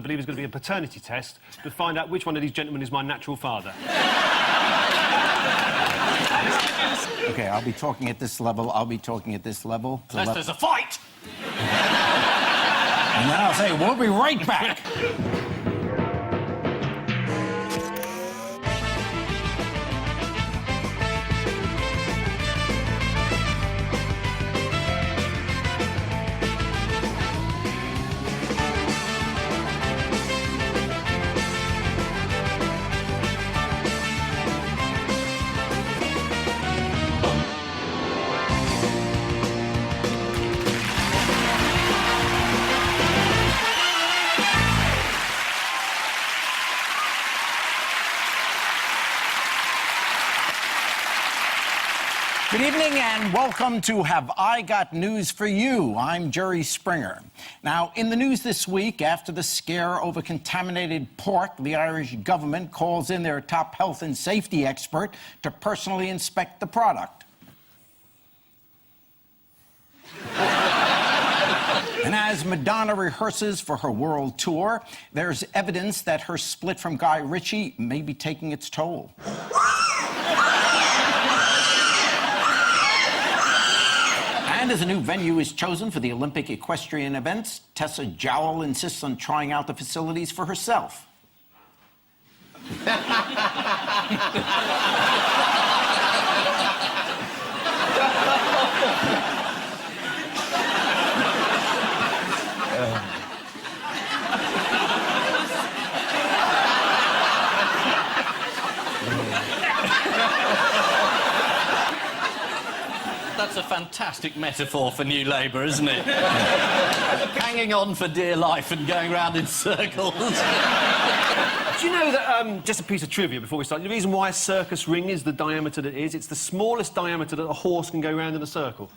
I believe it's going to be a paternity test to find out which one of these gentlemen is my natural father. Okay, I'll be talking at this level. I'll be talking at this level. Unless there's a fight! And then I'll say, we'll be right back. Good evening and welcome to Have I Got News for You? I'm Jerry Springer. Now, in the news this week, after the scare over contaminated pork, the Irish government calls in their top health and safety expert to personally inspect the product. And as Madonna rehearses for her world tour, there's evidence that her split from Guy Ritchie may be taking its toll. And as a new venue is chosen for the Olympic equestrian events, Tessa Jowell insists on trying out the facilities for herself. That's a fantastic metaphor for New Labour, isn't it? Hanging on for dear life and going round in circles. Do you know that, just a piece of trivia before we start, the reason why a circus ring is the diameter that it is, it's the smallest diameter that a horse can go round in a circle.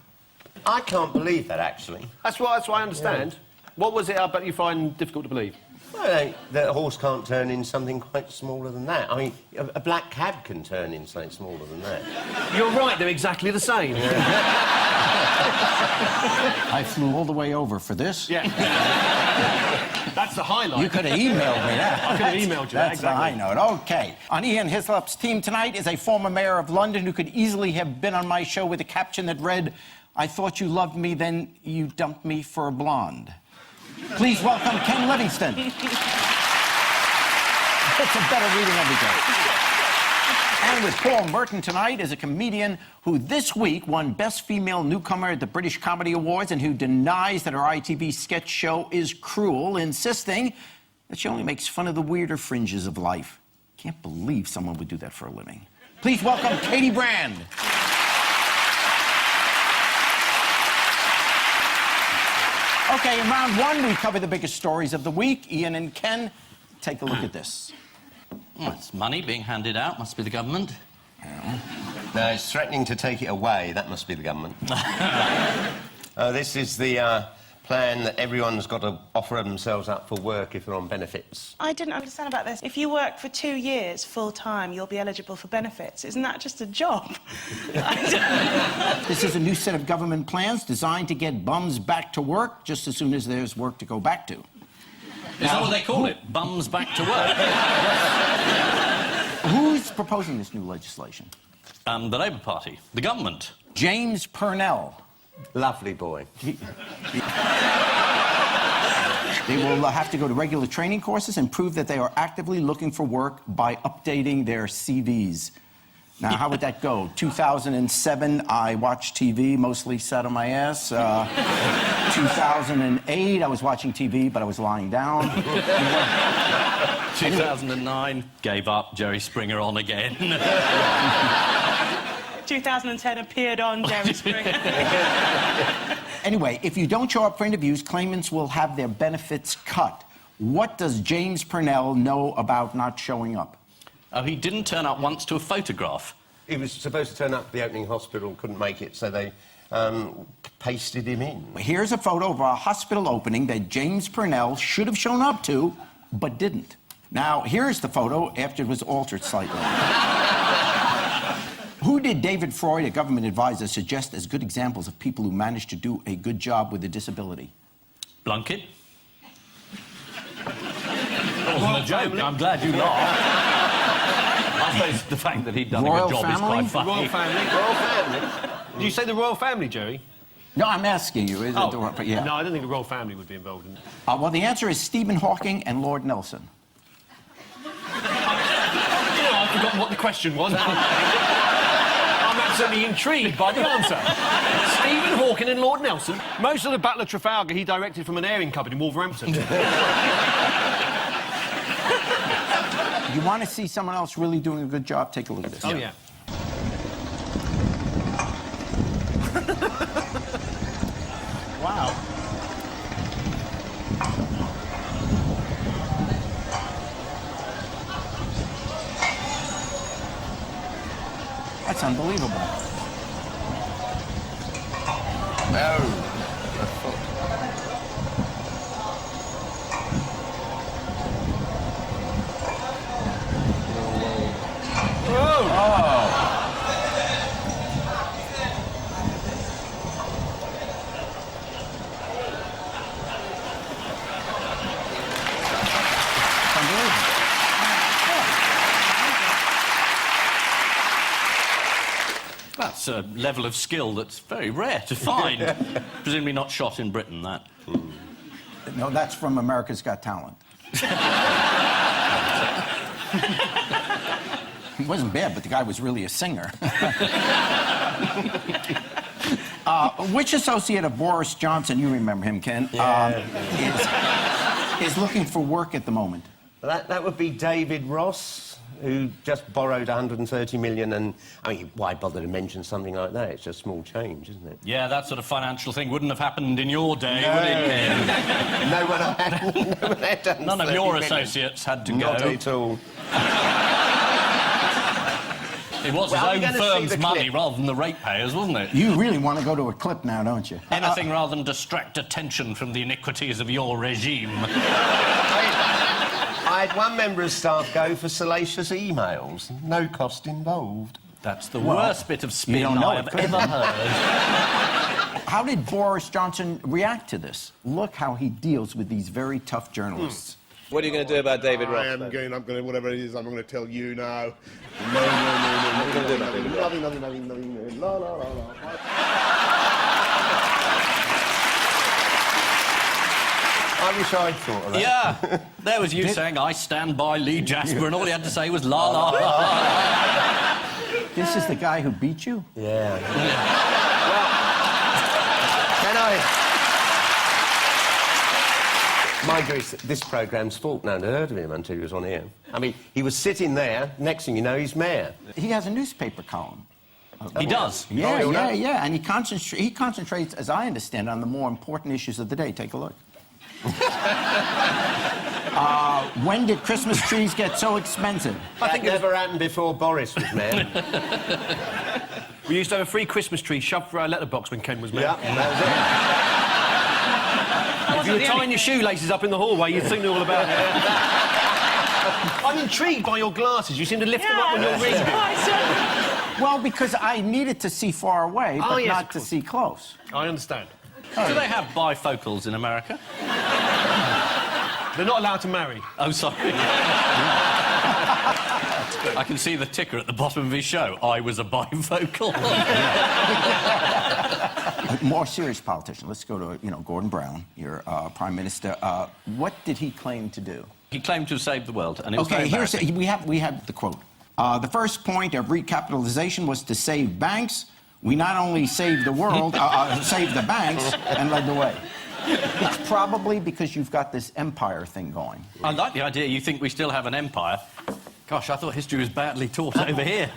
I can't believe that, actually. That's what I understand. Yeah. What was it about you find difficult to believe? Well, that a horse can't turn in something quite smaller than that. I mean, a black cab can turn in something smaller than that. You're right, they're exactly the same. Yeah. I flew all the way over for this. Yeah. That's the highlight. You could have emailed me that. I could have emailed you that, That's exactly. the high note. OK. On Ian Hislop's team tonight is a former mayor of London who could easily have been on my show with a caption that read, "I thought you loved me, then you dumped me for a blonde." Please welcome Ken Livingston. It's a better reading every day. And with Paul Merton tonight is a comedian who this week won Best Female Newcomer at the British Comedy Awards and who denies that her ITV sketch show is cruel, insisting that she only makes fun of the weirder fringes of life. Can't believe someone would do that for a living. Please welcome Katy Brand. Okay, in round one, we cover the biggest stories of the week. Ian and Ken, take a look at this. Well, it's money being handed out. Must be the government. Yeah. No, it's threatening to take it away. That must be the government. This is the plan that everyone's got to offer themselves up for work if they're on benefits. I didn't understand about this. If you work for 2 years full-time, you'll be eligible for benefits. Isn't that just a job? This is a new set of government plans designed to get bums back to work just as soon as there's work to go back to. Is that what they call it? Bums back to work? Who's proposing this new legislation? The Labour Party. The government. James Purnell. Lovely boy. They will have to go to regular training courses and prove that they are actively looking for work by updating their CVs. Now, how would that go? 2007, I watched TV, mostly sat on my ass. 2008, I was watching TV, but I was lying down. 2009, gave up, Jerry Springer on again. 2010 appeared on Jerry Springer. Anyway, if you don't show up for interviews, claimants will have their benefits cut. What does James Purnell know about not showing up? Oh, he didn't turn up once to a photograph. He was supposed to turn up at the opening hospital, couldn't make it, so they pasted him in. Here's a photo of a hospital opening that James Purnell should have shown up to, but didn't. Now, here's the photo after it was altered slightly. Who did David Freud, a government advisor, suggest as good examples of people who managed to do a good job with a disability? Blunkett. joke. family. I'm glad you laughed. I suppose the fact that he'd done a Royal good job family? is quite funny. Royal family. Royal family. Did you say the royal family, Jerry? No, I'm asking you. Is it the, yeah. No, I don't think the royal family would be involved in it. Well, the answer is Stephen Hawking and Lord Nelson. I've forgotten what the question was. I'm absolutely intrigued by the answer. Stephen Hawking and Lord Nelson. Most of the Battle of Trafalgar he directed from an airing cupboard in Wolverhampton. You want to see someone else really doing a good job? Take a look at this. Oh, yeah. Wow. That's unbelievable. That's a level of skill that's very rare to find. Presumably not shot in Britain, that. No, that's from America's Got Talent. He wasn't bad, but the guy was really a singer. Which associate of Boris Johnson, you remember him, Ken, is looking for work at the moment? That would be David Ross, who just borrowed 130 million, and, I mean, why bother to mention something like that? It's just small change, isn't it? Yeah, that sort of financial thing wouldn't have happened in your day, would it, Ken? No one had done None of 30 your million. associates had to go. Not at all. It was Well, are we his gonna own see firm's the money clip? rather than the ratepayers, wasn't it? You really want to go to a clip now, don't you? Anything rather than distract attention from the iniquities of your regime. I had one member of staff go for salacious emails. No cost involved. That's the worst bit of spin don't know I it, have could you? ever heard. How did Boris Johnson react to this? Look how he deals with these very tough journalists. What are you going to do about David Ross? I'm going to, whatever it is, I'm going to tell you now. No. What are you going to do about David Ross? Nothing. La, la, la, la. I wish I'd thought of that. Yeah, there was you saying, I stand by Lee Jasper, and all he had to say was la la la. This is the guy who beat you? Yeah. Well, can I... Mind you, it's this programme's fault. No one had heard of him until he was on here. I mean, he was sitting there, next thing you know, he's mayor. He has a newspaper column. He does. Yeah, and he concentrates, as I understand, on the more important issues of the day. Take a look. When did Christmas trees get so expensive? I think it never happened before Boris was mayor. We used to have a free Christmas tree shoved through our letterbox when Ken was mayor. Yeah, that was it. If you were tying your shoelaces up in the hallway, you'd think all about it. I'm intrigued by your glasses. You seem to lift them up when you're reading. Well, because I needed to see far away, but yes, not of to course. see close. I understand. Do they have bifocals in America? They're not allowed to marry. Oh, sorry. I can see the ticker at the bottom of his show. I was a bifocal. More serious politician. Let's go to, Gordon Brown, your Prime Minister. What did he claim to do? He claimed to have saved the world, and it was Okay, very embarrassing. we have the quote. The first point of recapitalization was to save banks. We not only saved the world, saved the banks, and led the way. It's probably because you've got this empire thing going. I like the idea you think we still have an empire. Gosh, I thought history was badly taught over here.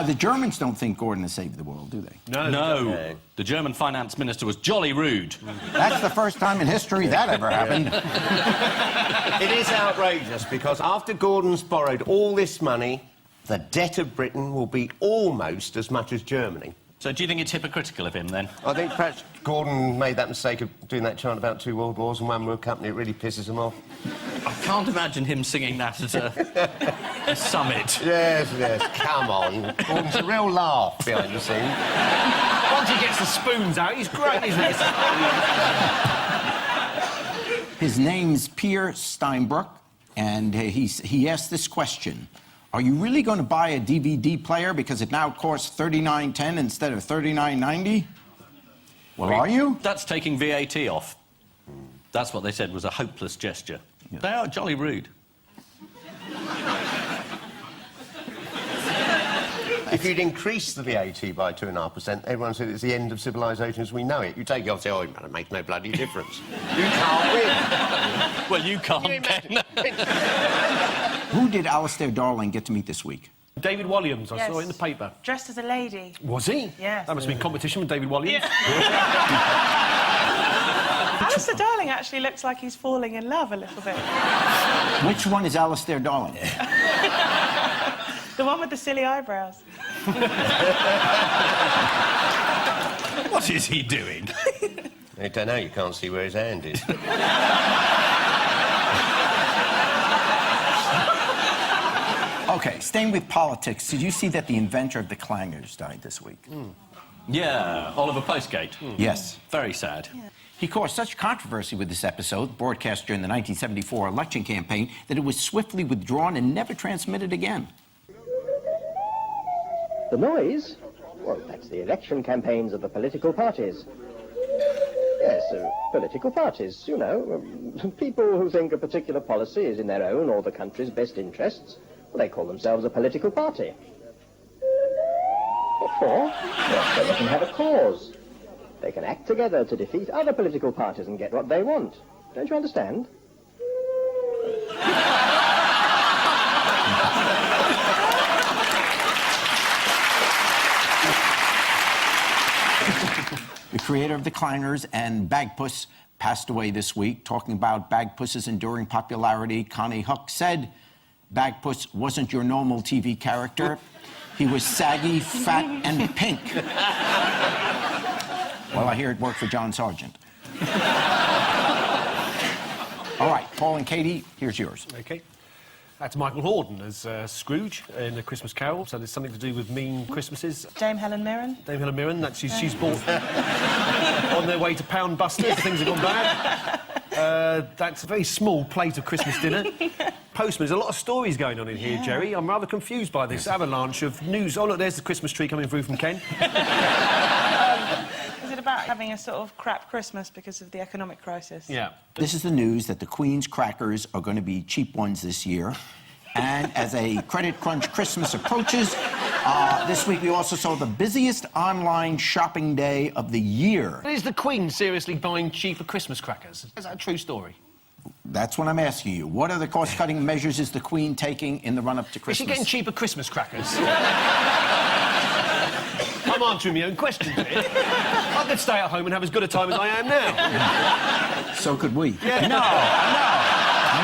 The Germans don't think Gordon has saved the world, do they? No. The German finance minister was jolly rude. That's the first time in history that ever happened. It is outrageous because after Gordon's borrowed all this money, the debt of Britain will be almost as much as Germany. So do you think it's hypocritical of him, then? I think perhaps Gordon made that mistake of doing that chant about 2 world wars and 1 world company. It really pisses him off. I can't imagine him singing that at a summit. Yes. Come on. Gordon's a real laugh behind the scenes. Once he gets the spoons out, he's great, isn't he? His name's Pierre Steinbrück, and he asked this question. Are you really going to buy a DVD player because it now costs $39.10 instead of $39.90? Well, are you? That's taking VAT off. That's what they said was a hopeless gesture. Yeah. They are jolly rude. If you'd increase the VAT by 2.5%, everyone said it's the end of civilisation as we know it. You take it off, say, oh, it makes no bloody difference. You can't win. Well, you can't, Ken. Who did Alistair Darling get to meet this week? David Walliams, I Yes. saw it in the paper. Dressed as a lady. Was he? Yes. That must have been competition with David Walliams. Alistair Darling actually looks like he's falling in love a little bit. Which one is Alistair Darling? The one with the silly eyebrows. What is he doing? I don't know, you can't see where his hand is. Okay, staying with politics, did you see that the inventor of the clangers died this week? Yeah, Oliver Postgate. Yes. Very sad. He caused such controversy with this episode, broadcast during the 1974 election campaign, that it was swiftly withdrawn and never transmitted again. The noise? Well, that's the election campaigns of the political parties. Yes, political parties, you know. People who think a particular policy is in their own or the country's best interests. Well, they call themselves a political party. What for? Well, so they can have a cause. They can act together to defeat other political parties and get what they want. Don't you understand? The creator of the clangers and Bagpuss passed away this week. Talking about Bagpuss's enduring popularity, Connie Huck said, Bagpuss wasn't your normal TV character. He was saggy, fat, and pink. Well, I hear it worked for John Sargent. All right, Paul and Katie, here's yours. OK. That's Michael Hordern as Scrooge in A Christmas Carol, so there's something to do with mean Christmases. Dame Helen Mirren. Dame Helen Mirren, she's bought on their way to Pound Busters, things have gone bad. That's a very small plate of Christmas dinner. Postman, there's a lot of stories going on in here, Jerry. I'm rather confused by this avalanche of news. Oh, look, there's the Christmas tree coming through from Ken. Is it about having a sort of crap Christmas because of the economic crisis? Yeah. This is the news that the Queen's crackers are going to be cheap ones this year. And as a credit crunch Christmas approaches, this week we also saw the busiest online shopping day of the year. Is the Queen seriously buying cheaper Christmas crackers? Is that a true story? That's what I'm asking you. What other cost-cutting measures is the Queen taking in the run-up to Is Christmas? she getting cheaper Christmas crackers? I'm answering my own question here. I could stay at home and have as good a time as I am now. So could we. Yeah.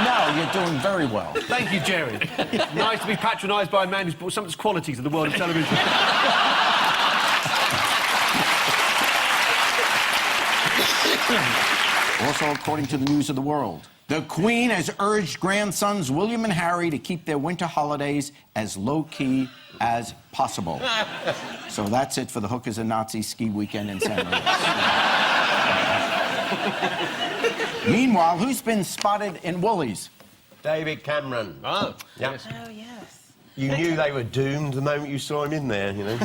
No, you're doing very well. Thank you, Jerry. Nice to be patronised by a man who's brought some of his qualities to the world of television. Also, according to the News of the World, the Queen has urged grandsons William and Harry to keep their winter holidays as low-key as possible. So that's it for the Hookers and Nazis ski weekend in San Luis. Meanwhile, who's been spotted in Woolies? David Cameron. Oh, Yeah. yes. Oh, yes. You knew they were doomed the moment you saw him in there, you know.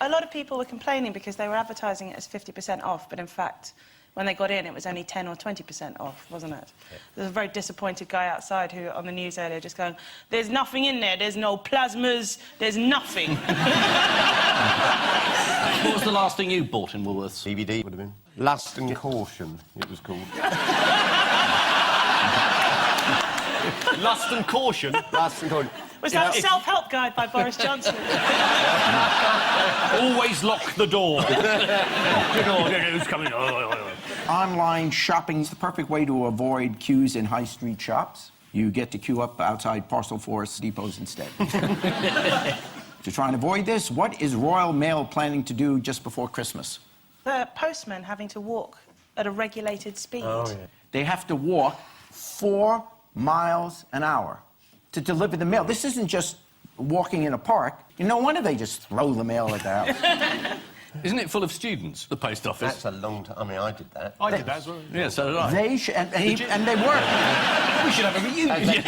A lot of people were complaining because they were advertising it as 50% off, but in fact, when they got in, it was only 10 or 20% off, wasn't it? Yeah. There was a very disappointed guy outside who, on the news earlier, just going, there's nothing in there, there's no plasmas, there's nothing. What was the last thing you bought in Woolworths? DVD would have been. Lust and Caution, it was called. Lust and Caution. Lust and Caution. Was that a self-help guide by Boris Johnson? Always lock the door. Who's coming? Online shopping is the perfect way to avoid queues in high street shops. You get to queue up outside parcel force depots instead. To try and avoid this, what is Royal Mail planning to do just before Christmas? The postman having to walk at a regulated speed. Oh, yeah. They have to walk 4 miles an hour to deliver the mail. This isn't just walking in a park. No wonder they just throw the mail at the house. Isn't it full of students, the post office? That's a long time. I mean, I did that. I did that as well. Yeah, so did I. They should, and they were. We should have a reunion.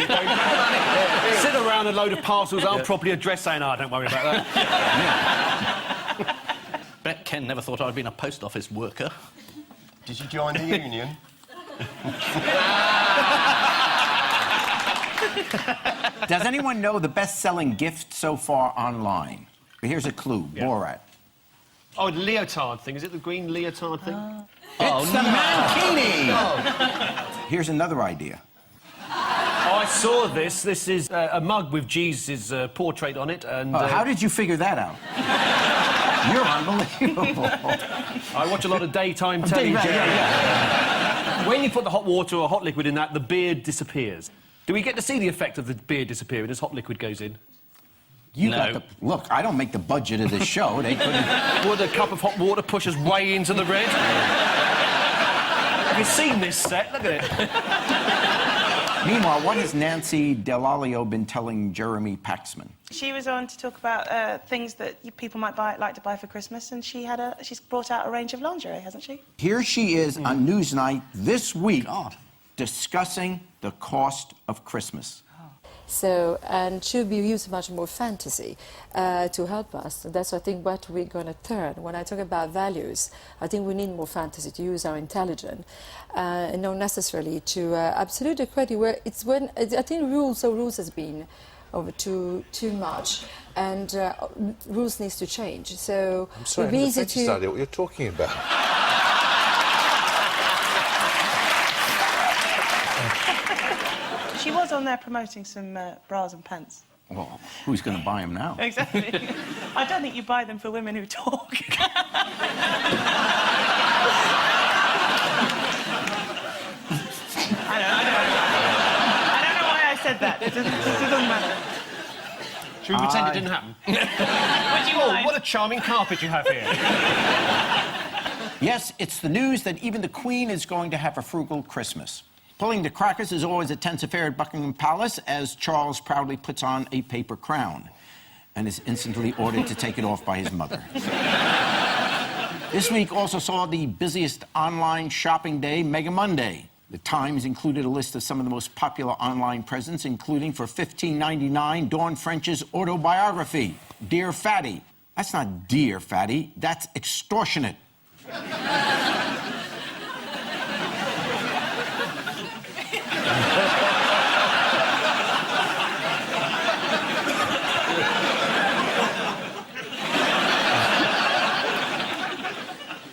Sit around a load of parcels unproperly addressed saying, oh, don't worry about that. Bet Ken never thought I'd been a post office worker. Did you join the union? Does anyone know the best-selling gift so far online? Here's a clue. Borat. Oh, the leotard thing. Is it the green leotard thing? It's the mankini! Here's another idea. Oh, I saw this. This is a mug with Jesus' portrait on it, and... How did you figure that out? You're unbelievable. I watch a lot of daytime telly, Jerry. When you put the hot water or hot liquid in that, the beard disappears. Do we get to see the effect of the beard disappearing as hot liquid goes in? You No. got the... Look, I don't make the budget of this show. They couldn't... Would a cup of hot water push us way into the red? Have you seen this set? Look at it. Meanwhile, what has Nancy Dell'Olio been telling Jeremy Paxman? She was on to talk about things that people might like to buy for Christmas, and she's brought out a range of lingerie, hasn't she? Here she is on Newsnight this week discussing the cost of Christmas. So, and should be used much more fantasy to help us. And that's, I think, what we're going to turn. When I talk about values, I think we need more fantasy to use our intelligence, and not necessarily to absolute equality, where it's when, I think rules has been over too much, and rules needs to change. So, I'm sorry, it'd be I'm easy to study what you're talking about. She was on there promoting some bras and pants. Well, who's going to buy them now? Exactly. I don't think you buy them for women who talk. I don't know why I said that. It doesn't matter. Should we pretend it didn't happen? Would you mind? What a charming carpet you have here. Yes, it's the news that even the Queen is going to have a frugal Christmas. Pulling the crackers is always a tense affair at Buckingham Palace as Charles proudly puts on a paper crown and is instantly ordered to take it off by his mother. This week also saw the busiest online shopping day, Mega Monday. The Times included a list of some of the most popular online presents, including for $15.99, Dawn French's autobiography, Dear Fatty. That's not Dear Fatty, that's extortionate.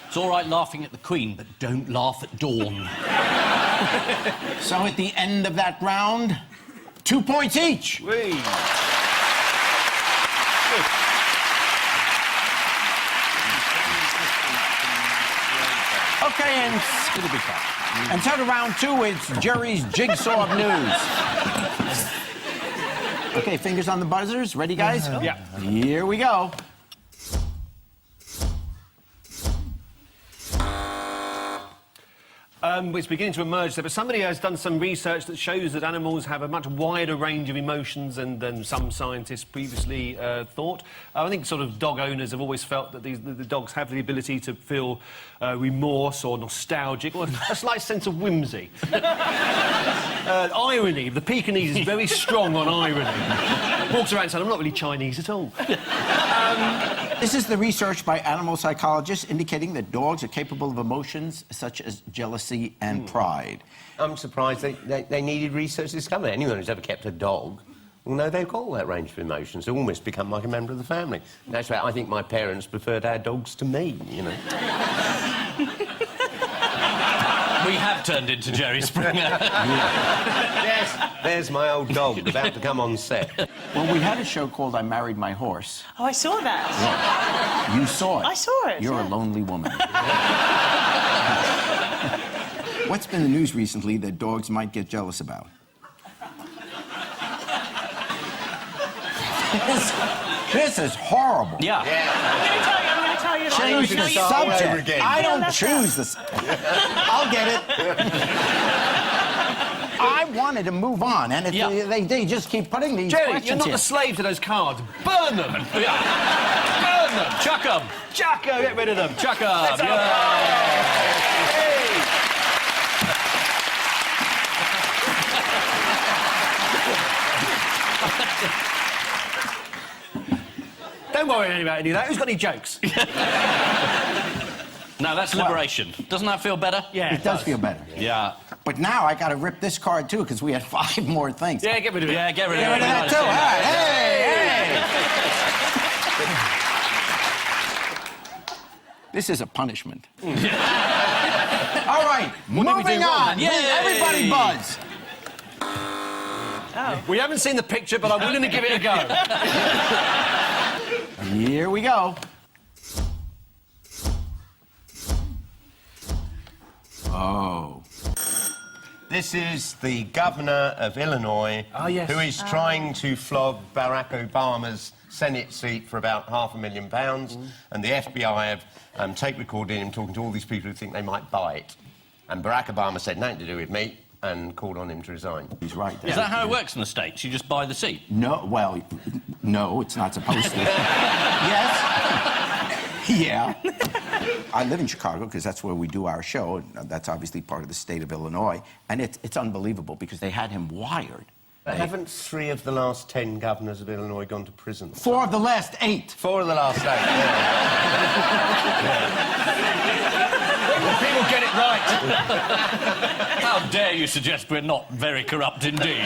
It's all right laughing at the Queen, but don't laugh at Dawn. So at the end of that round, 2 points each. Whee. Okay, and it'll be fun. And so to round two, it's Jerry's Jigsaw of News. Okay, fingers on the buzzers. Ready, guys? Yeah. Here we go. It's beginning to emerge there, but somebody has done some research that shows that animals have a much wider range of emotions than some scientists previously thought. I think sort of dog owners have always felt that the dogs have the ability to feel remorse or nostalgic or a slight sense of whimsy. Irony. The Pekingese is very strong on irony. Walks around saying, I'm not really Chinese at all. This is the research by animal psychologists indicating that dogs are capable of emotions such as jealousy and pride. I'm surprised they needed research to discover. Anyone who's ever kept a dog will know they've got all that range of emotions. They almost become like a member of the family. And that's why I think my parents preferred our dogs to me, you know. We have turned into Jerry Springer. Yes, there's my old dog about to come on set. Well, we had a show called I Married My Horse. Oh, I saw that. You saw it. I saw it, You're yeah. a lonely woman. What's been the news recently that dogs might get jealous about? This is horrible. Yeah. I'm going to tell you. Change the subject. again. I don't choose this. I'll get it. I wanted to move on, and they just keep putting these Jerry, questions you're not here. a slave to those cards. Burn them! Burn them! Chuck them! Chuck 'em, get rid of them. Chuck 'em. Don't worry about any of that. Who's got any jokes? No, that's liberation. Doesn't that feel better? Yeah, It does feel better. Yeah. But now I got to rip this card too because we had 5 more things. Yeah, get rid of it. Yeah, get rid of Get rid of that too. All right. Hey, hey. This is a punishment. All right, did we moving do wrong on. then? Yay! Everybody buzz. We haven't seen the picture, but I'm willing to give it a go. Here we go. Oh. This is the governor of Illinois yes. who is trying to flog Barack Obama's Senate seat for about £500,000, and the FBI have tape recorded him talking to all these people who think they might buy it. And Barack Obama said, nothing to do with me, and called on him to resign. He's right. Is that how it works in the States? You just buy the seat? No, well, no, it's not supposed to. Yes? Yeah. I live in Chicago because that's where we do our show, and that's obviously part of the state of Illinois, and it's unbelievable because they had him wired. Haven't 3 of the last 10 governors of Illinois gone to prison? 4 of the last 8. 4 of the last 8, People get it right. How dare you suggest we're not very corrupt indeed?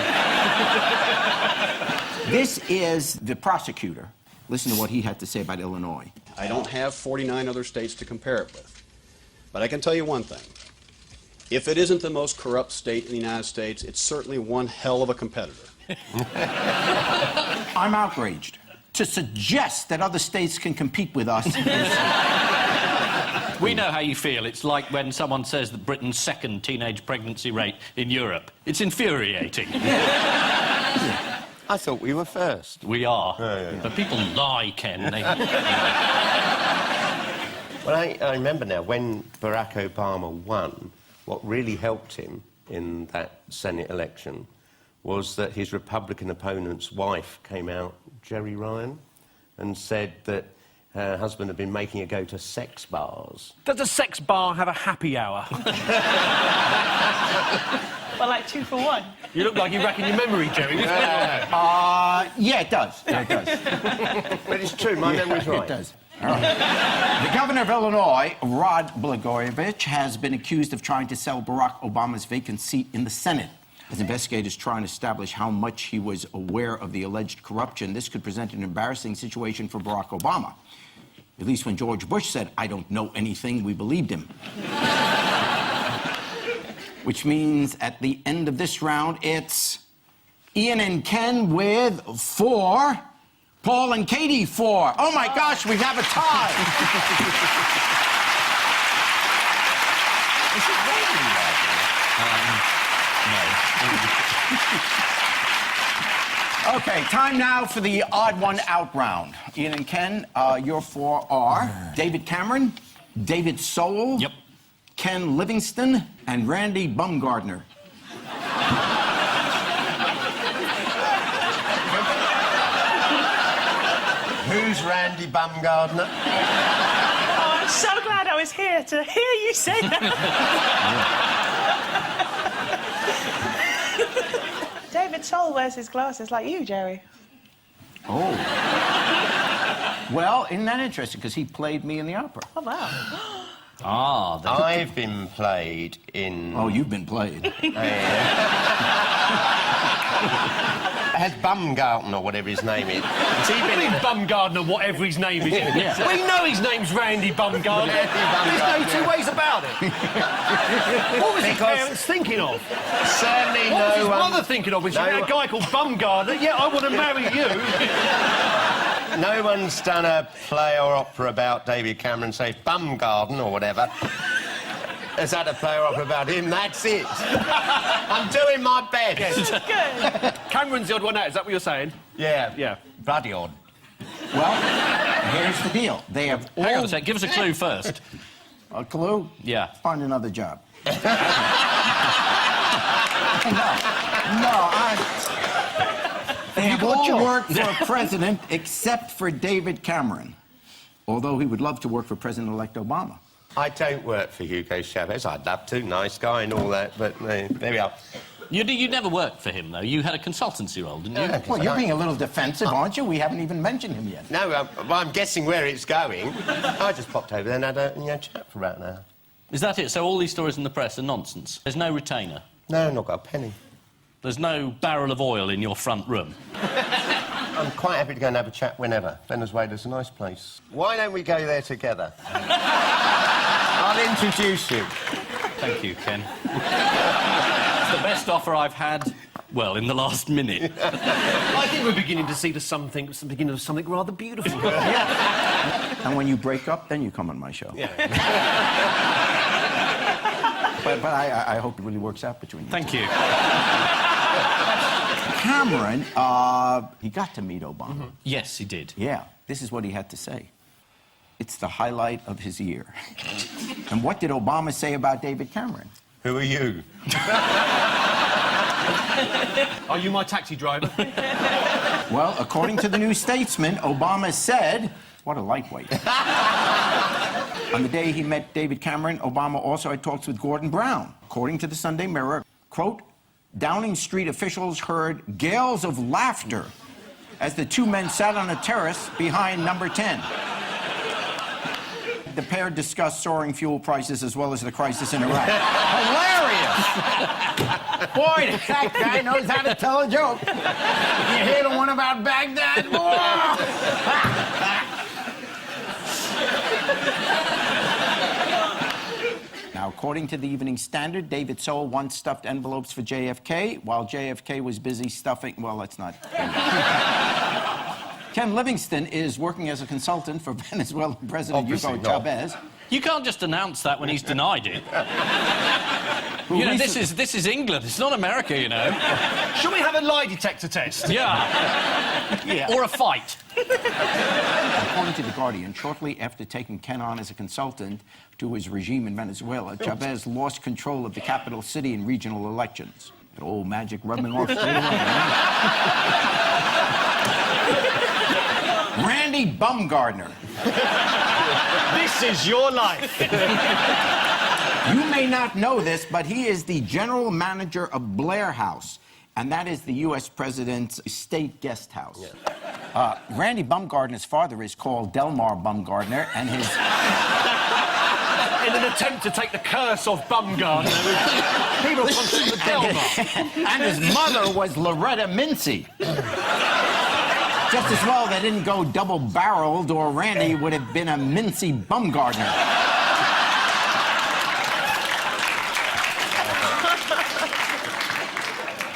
This is the prosecutor. Listen to what he had to say about Illinois. I don't have 49 other states to compare it with. But I can tell you one thing. If it isn't the most corrupt state in the United States, it's certainly one hell of a competitor. I'm outraged. To suggest that other states can compete with us is... We know how you feel. It's like when someone says that Britain's 2nd teenage pregnancy rate in Europe. It's infuriating. I thought we were first. We are. But people lie, Ken. Well, I remember now, when Barack Obama won, what really helped him in that Senate election was that his Republican opponent's wife came out, Jerry Ryan, and said that her husband had been making her go to sex bars. Does a sex bar have a happy hour? Well, like 2 for 1. You look like you're racking your memory, Jerry. yeah, it does. Yeah, it does. But it's true, my memory's right. It does. All right. The governor of Illinois, Rod Blagojevich, has been accused of trying to sell Barack Obama's vacant seat in the Senate. As investigators try and establish how much he was aware of the alleged corruption, this could present an embarrassing situation for Barack Obama. At least when George Bush said, "I don't know anything," we believed him. Which means at the end of this round, it's Ian and Ken with 4, Paul and Katy 4. Oh my gosh, we have a tie. Okay, time now for the odd one out round. Ian and Ken, your 4 are David Cameron, David Sowell, Yep. Ken Livingston, and Randy Bumgardner. Who's Randy Bumgardner? Oh, I'm so glad I was here to hear you say that. David Soul wears his glasses like you, Jerry. Oh. Well, isn't that interesting? Because he played me in the opera. Oh, wow. I've been played in... Oh, you've been played. Has Bumgarden, or whatever his name is. Has he been in Bumgardner, whatever his name is? Yeah. We know his name's Randy Bumgardner. There's no 2 ways about it. What was his parents thinking of? Certainly What was his no mother thinking of when she met a guy called Bumgardner? Yeah, I want to marry you. No one's done a play or opera about David Cameron, say Bumgarden or whatever. Has had a play or opera about him, that's it. I'm doing my best. Good. Cameron's the odd one out, is that what you're saying? Yeah. Yeah. Bloody odd. Well, here's the deal. They have all... Hang on a sec, give us a clue first. A clue? Yeah. Find another job. No, they have all worked for a president except for David Cameron. although he would love to work for President-elect Obama. I don't work for Hugo Chavez. I'd love to, nice guy and all that, but there we are. You never worked for him, though. You had a consultancy role, didn't you? No, Well, you're being a little defensive, aren't you? We haven't even mentioned him yet. No, well, I'm guessing where it's going. I just popped over there and had a chat for about an hour. Is that it? So all these stories in the press are nonsense? There's no retainer? No, not got a penny. There's no barrel of oil in your front room? I'm quite happy to go and have a chat whenever. Venezuela's a nice place. Why don't we go there together? I'll introduce you. Thank you, Ken. It's the best offer I've had, well, in the last minute. I think we're beginning to see the beginning of something rather beautiful. And when you break up, then you come on my show. Yeah. But I hope it really works out between you. Thank you. Cameron, he got to meet Obama. Yes, he did. Yeah, this is what he had to say. It's the highlight of his year. And what did Obama say about David Cameron? Who are you? Are you my taxi driver? Well, according to the New Statesman, Obama said, what a lightweight. On the day he met David Cameron, Obama also had talks with Gordon Brown. According to the Sunday Mirror, quote, Downing Street officials heard gales of laughter as the two men sat on a terrace behind number 10. The pair discussed soaring fuel prices as well as the crisis in Iraq. Hilarious! Boy, that guy knows how to tell a joke. You hear the one about Baghdad? Now, according to the Evening Standard, David Soul once stuffed envelopes for JFK while JFK was busy stuffing... Well, let's not... Ken Livingston is working as a consultant for Venezuelan President Hugo Chavez. You can't just announce that when he's denied it. You know, this is England. It's not America, you know. Should we have a lie detector test? Yeah. Or a fight. According to The Guardian, shortly after taking Ken on as a consultant to his regime in Venezuela, Chavez lost control of the capital city in regional elections. That old magic rubbing off straight away. Randy Bumgardner. This is your life. You may not know this, but he is the general manager of Blair House, and that is the U.S. President's state guest house. Yeah. Randy Bumgardner's father is called Delmar Bumgardner, and his... In an attempt to take the curse off Bumgardner, people from the Delmar. And his mother was Loretta Mincy. Just as well they didn't go double-barreled, or Randy would have been a Mincy Bumgardner.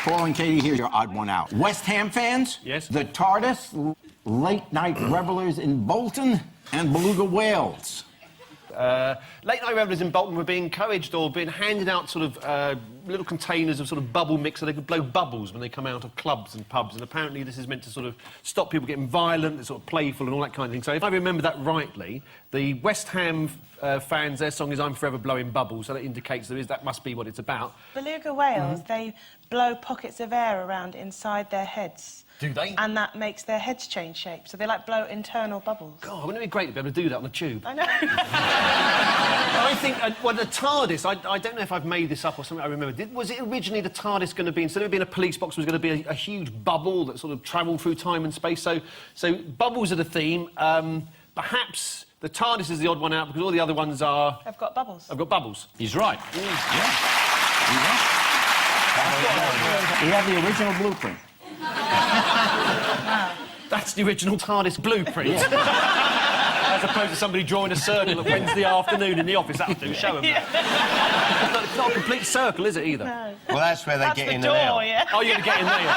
Paul and Katy, here's your odd one out. West Ham fans? Yes. The TARDIS, late-night revelers in Bolton, and beluga whales. Late-night revelers in Bolton were being encouraged or being handed out sort of little containers of sort of bubble mix so they could blow bubbles when they come out of clubs and pubs. And apparently this is meant to sort of stop people getting violent, it's sort of playful and all that kind of thing. So if I remember that rightly, the West Ham fans, their song is I'm Forever Blowing Bubbles, so that indicates that must be what it's about. Beluga whales, they blow pockets of air around inside their heads. Do they? And that makes their heads change shape, so they like blow internal bubbles. God, wouldn't it be great to be able to do that on the tube? I know. I think, well, the TARDIS, I don't know if I've made this up or something I remember. Was it originally the TARDIS going to be, instead of being a police box, was going to be a huge bubble that sort of travelled through time and space? So bubbles are the theme. Perhaps the TARDIS is the odd one out because all the other ones are... I've got bubbles. I've got bubbles. He's right. Yeah. We have the original blueprint. That's the original TARDIS blueprint. As opposed to somebody drawing a circle at Wednesday afternoon in the office. That'll do, show them that. It's not a complete circle, is it, either? No. Well, that's where they get in door, and out. yeah. Oh, you're going to get in there.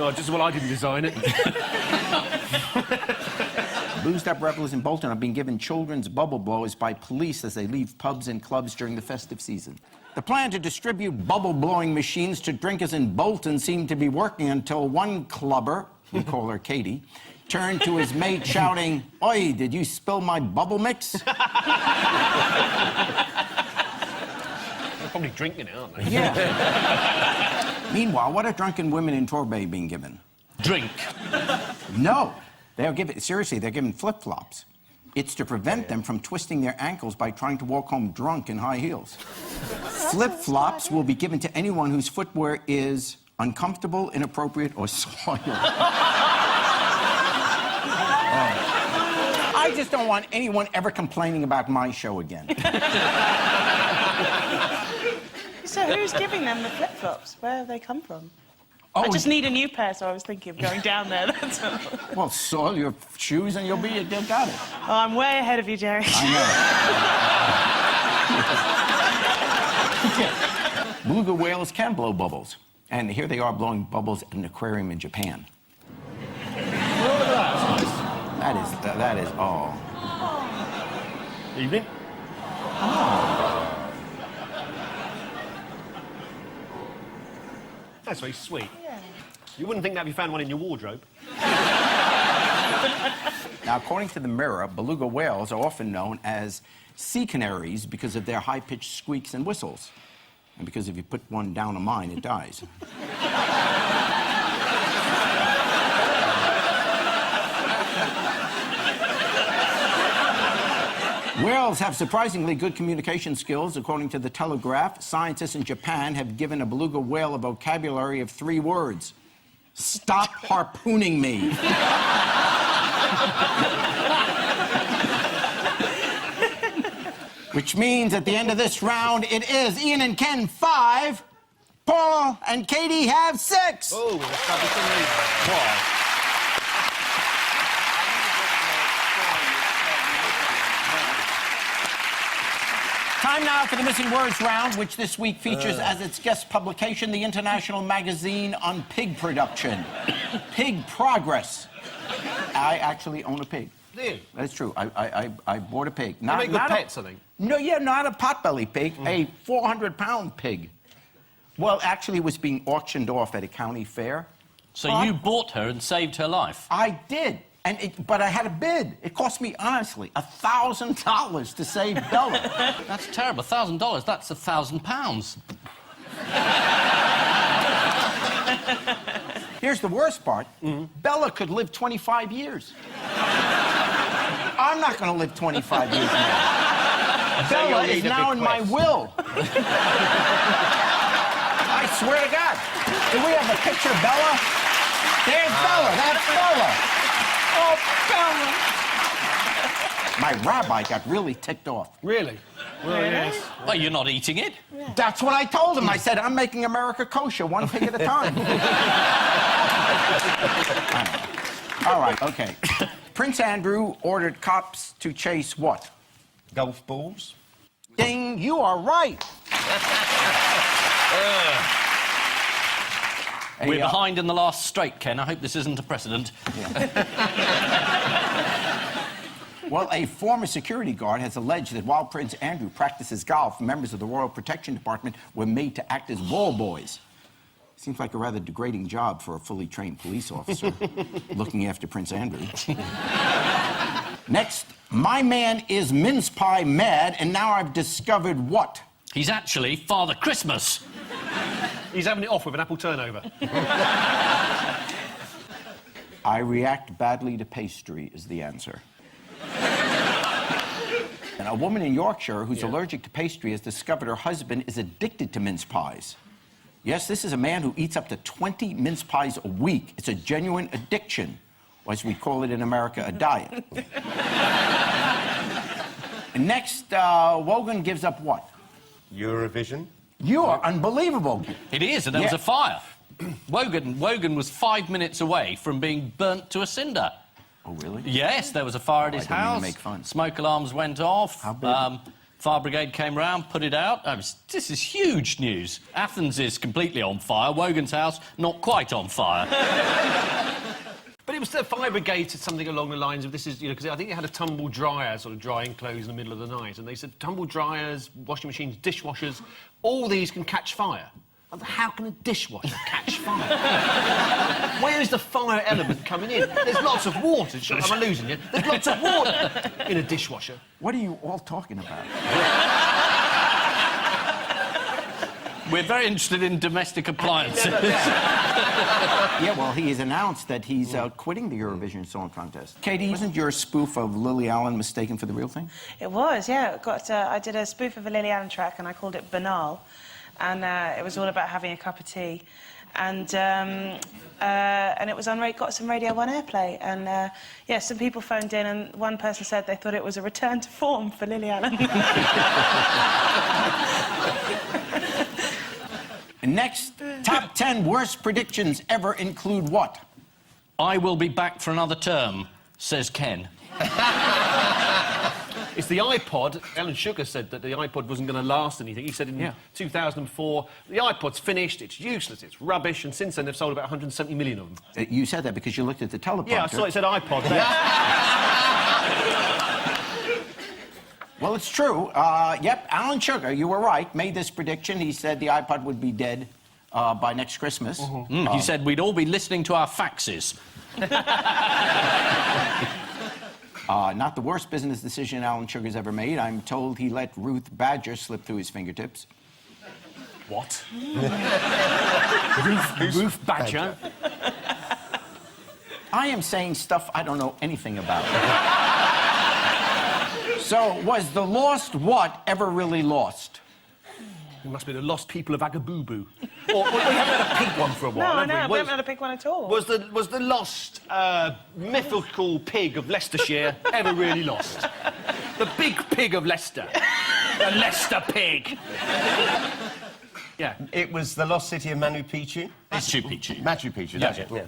Oh, just as well I didn't design it. Boozed-up revelers in Bolton are being given children's bubble blowers by police as they leave pubs and clubs during the festive season. The plan to distribute bubble-blowing machines to drinkers in Bolton seemed to be working until one clubber, we call her Katy, turned to his mate shouting, "Oi, did you spill my bubble mix?" They're probably drinking it, aren't they? Yeah. Meanwhile, what are drunken women in Torbay being given? Drink. No. Seriously, they're given flip-flops. It's to prevent them from twisting their ankles by trying to walk home drunk in high heels. Flip-flops will be given to anyone whose footwear is uncomfortable, inappropriate, or soiled. I just don't want anyone ever complaining about my show again. So who's giving them the flip-flops? Where have they come from? Oh, I just need a new pair, so I was thinking of going down there, that's all. Well, soil your shoes and you'll got it. Oh, I'm way ahead of you, Jerry. I know. Beluga whales can blow bubbles. And here they are blowing bubbles at an aquarium in Japan. That is, oh. Evening. That's very sweet. Yeah. You wouldn't think that if you found one in your wardrobe. Now, according to the Mirror, beluga whales are often known as sea canaries because of their high-pitched squeaks and whistles. And because if you put one down a mine, it dies. Whales have surprisingly good communication skills. According to the Telegraph, scientists in Japan have given a beluga whale a vocabulary of 3 words. Stop harpooning me. Which means at the end of this round, it is Ian and Ken 5, Paul and Katy have 6. Oh, that's got to be some reason. Why? Time now for the Missing Words round, which this week features as its guest publication the international magazine on pig production, Pig Progress. I actually own a pig. Do you? That's true. I bought a pig. They make good pets, I think. No, yeah, not a potbelly pig, a 400-pound pig. Well, actually, it was being auctioned off at a county fair. So you bought her and saved her life? I did. But I had a bid. It cost me, honestly, $1,000 to save Bella. That's terrible. $1,000, that's £1,000. Here's the worst part. Bella could live 25 years. I'm not going to live 25 years now. Bella is now in my will. I swear to God. Do we have a picture of Bella? There's Bella. That's Bella. Oh, Bella. My rabbi got really ticked off. Really? Well, yes. Well, you're not eating it? Yeah. That's what I told him. I said, I'm making America kosher, one pig at a time. All right, okay. Prince Andrew ordered cops to chase what? Golf balls? Ding, you are right. We're behind in the last straight, Ken. I hope this isn't a precedent. Well, a former security guard has alleged that while Prince Andrew practices golf, members of the Royal Protection Department were made to act as ball boys. Seems like a rather degrading job for a fully trained police officer looking after Prince Andrew. Next, my man is mince pie mad, and now I've discovered what? He's actually Father Christmas. He's having it off with an apple turnover. I react badly to pastry is the answer. And a woman in Yorkshire who's allergic to pastry has discovered her husband is addicted to mince pies. Yes, this is a man who eats up to 20 mince pies a week. It's a genuine addiction, or as we call it in America, a diet. And next, Wogan gives up what? Eurovision? You are unbelievable. It is, and there was a fire. Wogan was 5 minutes away from being burnt to a cinder. Oh, really? Yes, there was a fire at his didn't mean to house. make fun. Smoke alarms went off. How big? Fire brigade came round, put it out. This is huge news. Athens is completely on fire. Wogan's house, not quite on fire. But it was the fire brigade said something along the lines of this is, you know, because I think they had a tumble dryer sort of drying clothes in the middle of the night, and they said tumble dryers, washing machines, dishwashers, all these can catch fire. How can a dishwasher catch fire? Where is the fire element coming in? There's lots of water. Am I losing you? There's lots of water in a dishwasher. What are you all talking about? We're very interested in domestic appliances. Yeah, well, he has announced that he's quitting the Eurovision Song Contest. Katy, wasn't your spoof of Lily Allen mistaken for the real thing? It was, yeah. I did a spoof of a Lily Allen track, and I called it Banal. And it was all about having a cup of tea. And it was on, got some Radio 1 airplay. And, yeah, some people phoned in, and one person said they thought it was a return to form for Lily Allen. Next, top 10 worst predictions ever include what? I will be back for another term, says Ken. It's the iPod. Alan Sugar said that the iPod wasn't going to last anything. He said in 2004, the iPod's finished, it's useless, it's rubbish, and since then they've sold about 170 million of them. You said that because you looked at the teleprompter. Yeah, I saw it said iPod there. Well, it's true. Yep, Alan Sugar, you were right, made this prediction. He said the iPod would be dead by next Christmas. He said we'd all be listening to our faxes. Not the worst business decision Alan Sugar's ever made. I'm told he let Ruth Badger slip through his fingertips. What? Ruth Badger? I am saying stuff I don't know anything about. So, was the lost what ever really lost? It must be the lost people of Agabooboo. Or we haven't had a pig one for a while. No, we haven't had a pig one at all. Was the lost mythical pig of Leicestershire ever really lost? The big pig of Leicester. The Leicester pig. Yeah. It was the lost city of Machu Picchu. Machu Picchu. Machu Picchu, that's it. Yeah.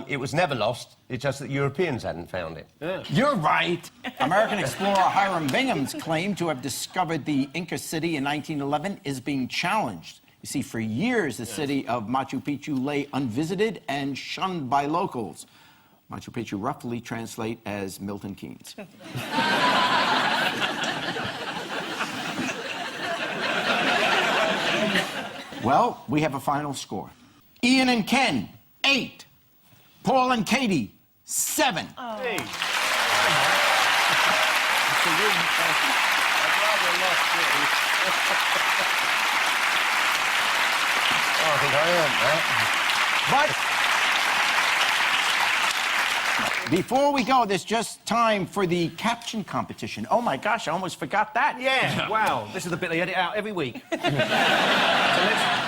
It was never lost. It's just that Europeans hadn't found it. Yeah. You're right. American explorer Hiram Bingham's claim to have discovered the Inca city in 1911 is being challenged. You see, for years, the city of Machu Picchu lay unvisited and shunned by locals. Machu Picchu roughly translate as Milton Keynes. Well, we have a final score. Ian and Ken, 8. Paul and Katy, 7. Oh. Hey. I think I earned that. But before we go, there's just time for the caption competition. Oh my gosh, I almost forgot that. Yeah, wow. This is the bit they edit out every week. So let's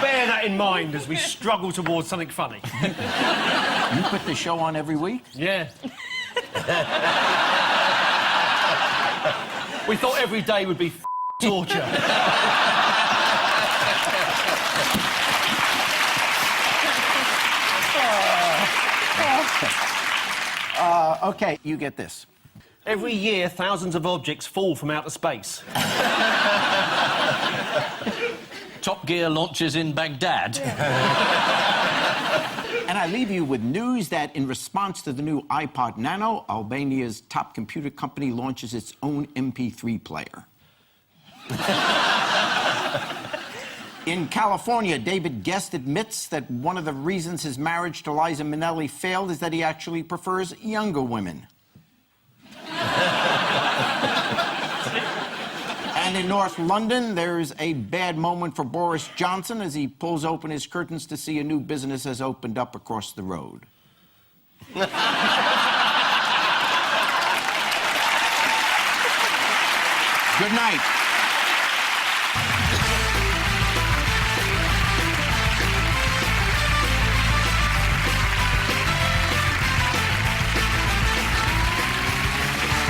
bear that in mind as we struggle towards something funny. You put the show on every week? Yeah. We thought every day would be torture. Okay, you get this. Every year, thousands of objects fall from outer space. Top Gear launches in Baghdad. And I leave you with news that in response to the new iPod Nano, Albania's top computer company launches its own MP3 player. In California, David Guest admits that one of the reasons his marriage to Liza Minnelli failed is that he actually prefers younger women. And in North London, there's a bad moment for Boris Johnson as he pulls open his curtains to see a new business has opened up across the road. Good night.